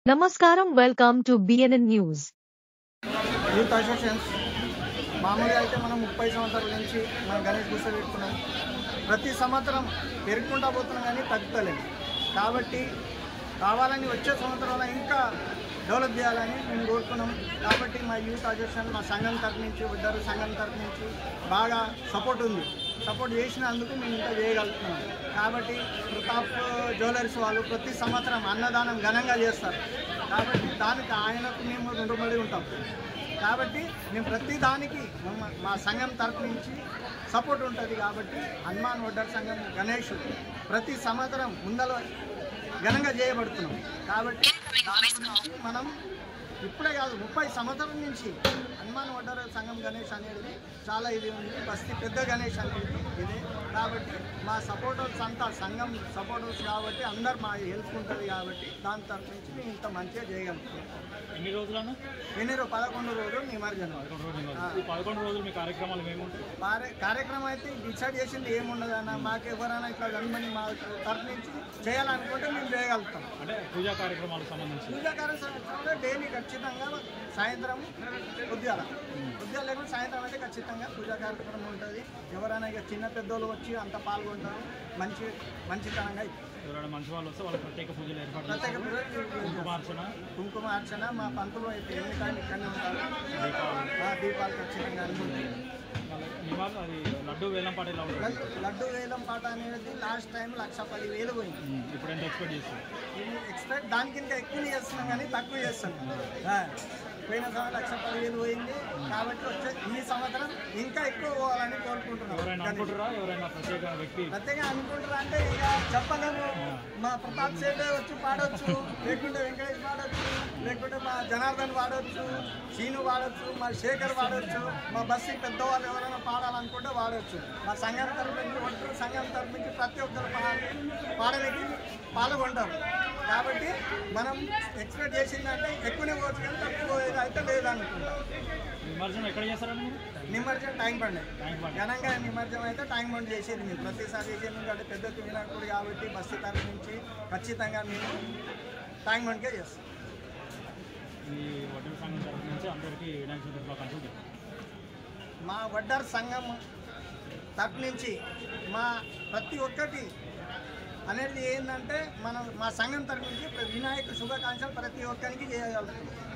Namaskaram, welcome to BNN News. Youth associations మామూలుగా అయితే మనం 30 సంవత్సరాల నుంచి మనం గణేష్ గుస పెట్టుకున్నాం. ప్రతి సంవత్సరం పెరుగుకుంటా పోతున్నాం కానీ తగ్గుతలేదు. కాబట్టి కావాలని వచ్చే సంవత్సరంలో ఇంకా డెవలప్ చేయాలని మేము కోరుకున్నాం. కాబట్టి మా యూత్ అసోసియేషన్ మా సంఘం తరఫు నుంచి ఉద్దరు సంఘం తరఫు నుంచి బాగా సపోర్ట్ ఉంది. సపోర్ట్ చేసినందుకు మేము ఇంకా చేయగలుగుతున్నాం. కాబట్టి ప్రతాప్ జ్యువెలర్స్ వాళ్ళు ప్రతి సంవత్సరం అన్నదానం ఘనంగా చేస్తారు. కాబట్టి దానికి ఆయనకు మేము రుణపడి ఉంటాం. కాబట్టి మేము ప్రతి దానికి మా సంఘం తరఫు నుంచి సపోర్ట్ ఉంటుంది. కాబట్టి హనుమాన్ వడ్డర్ సంఘం గణేష్ ప్రతి సంవత్సరం ముందలో ఘనంగా చేయబడుతున్నాం. కాబట్టి దాని గురించి మనం ఇప్పుడే కాదు 30 సంవత్సరాల నుంచి హనుమాన్ వడ్డర్ సంఘం గణేష్ అనేది చాలా ఇది ఉంది. బస్తీ పెద్ద గణేష్ అనేది ఇదే. కాబట్టి మా సపోర్టర్స్ అంతా సంఘం సపోర్టర్స్ కాబట్టి అందరు మా హెల్ప్ ఉంటుంది. కాబట్టి దాని తరఫు నుంచి మేము ఇంత మంచిగా చేయగలుగుతాం. ఎన్ని రోజులను 11 రోజులు నిమజ్జనం. 11 రోజులు మీ కార్యక్రమాలు ఏముంటాయి? కార్యక్రమం అయితే డిసైడ్ చేసింది ఏముండదు అన్న. మాకు ఎవరైనా ఇట్లా గణమని మా తరఫు నుంచి చేయాలనుకుంటే మేము చేయగలుగుతాం. అంటే పూజా కార్యక్రమాలకు సంబంధించి పూజా కార్యక్రమంలో డైలీ ఖచ్చితంగా సాయంత్రం ఉద్యాల లేకుండా సాయంత్రం అయితే ఖచ్చితంగా పూజా కార్యక్రమం ఉంటుంది. ఎవరైనా ఇక చిన్న పెద్దోళ్ళు వచ్చి అంత పాల్గొంటారు. మంచితనంగా ఎవరైనా మంచి వాళ్ళు వస్తే వాళ్ళకి ప్రత్యేక పూజలు ఏర్పాటు ప్రత్యేక కుంకుమార్చన మా పంతులు అయితే ఎన్ని టైం ఇక్కడనే ఉంటారు. దీపాలు ఖచ్చితంగా అనుకుంటాయి. అది లడ్డు వేలం పాట ఎలా ఉంటుంది? లడ్డు వేలం పాట అనేది లాస్ట్ టైం 1,10,000 పోయింది. ఇప్పుడు ఎంత ఎక్స్పెక్ట్ చేస్తాం? ఎక్స్పెక్ట్ దానికి ఇంకా ఎక్కువ చేస్తున్నాం కానీ తక్కువ చేస్తున్నాం. పోయిన సంవత్సరం 1,10,000 పోయింది. కాబట్టి వచ్చే ఈ సంవత్సరం ఇంకా ఎక్కువ పోవాలని కోరుకుంటున్నాం. ఎవరైనా ప్రత్యేకంగా అనుకుంటారా అంటే ఇక చెప్పలేము. మా ప్రతాప్ సేట్ వచ్చి పాడవచ్చు, లేకుంటే వెంకటేష్ పాడవచ్చు, లేకుంటే మా జనార్దన్ పాడవచ్చు, శీను పాడవచ్చు, మా శేఖర్ పాడవచ్చు, మా బస్సు పెద్దవాళ్ళు ఎవరైనా పాడాలనుకుంటే పాడవచ్చు. మా సంఘం తరఫు నుంచి ఒంటరి సంఘం తరఫు నుంచి ప్రతి ఒక్కరు పాడడానికి పాల్గొంటారు. కాబట్టి మనం ఎక్స్పెక్ట్ చేసిందంటే ఎక్కువనే పోవచ్చు కానీ తక్కువ అయితే లేదనుకుంటాం. నిమజ్జనం ఎక్కడ చేస్తారని? నిమజ్జనం ట్యాంక్ బండ్ ఘనంగా నిమజ్జనం అయితే ట్యాంక్ బండ్ చేసేది. మేము ప్రతిసారి చేసేది ఎందుకంటే పెద్ద వినాయకుడు కాబట్టి బస్సు తరఫు నుంచి ఖచ్చితంగా మేము ట్యాంక్ బండ్కే చేస్తాం. ఈ వడ్డర్ సంఘం తరఫు నుంచి అందరికీ వినాయక చవితి శుభాకాంక్షలు. మా వడ్డర్ సంఘం తరఫు నుంచి మా ప్రతి ఒక్కటి అనేది ఏంటంటే మా సంఘం తరఫు నుంచి వినాయక శుభాకాంక్షలు ప్రతి ఒక్కరికి చేయగలుగుతాం.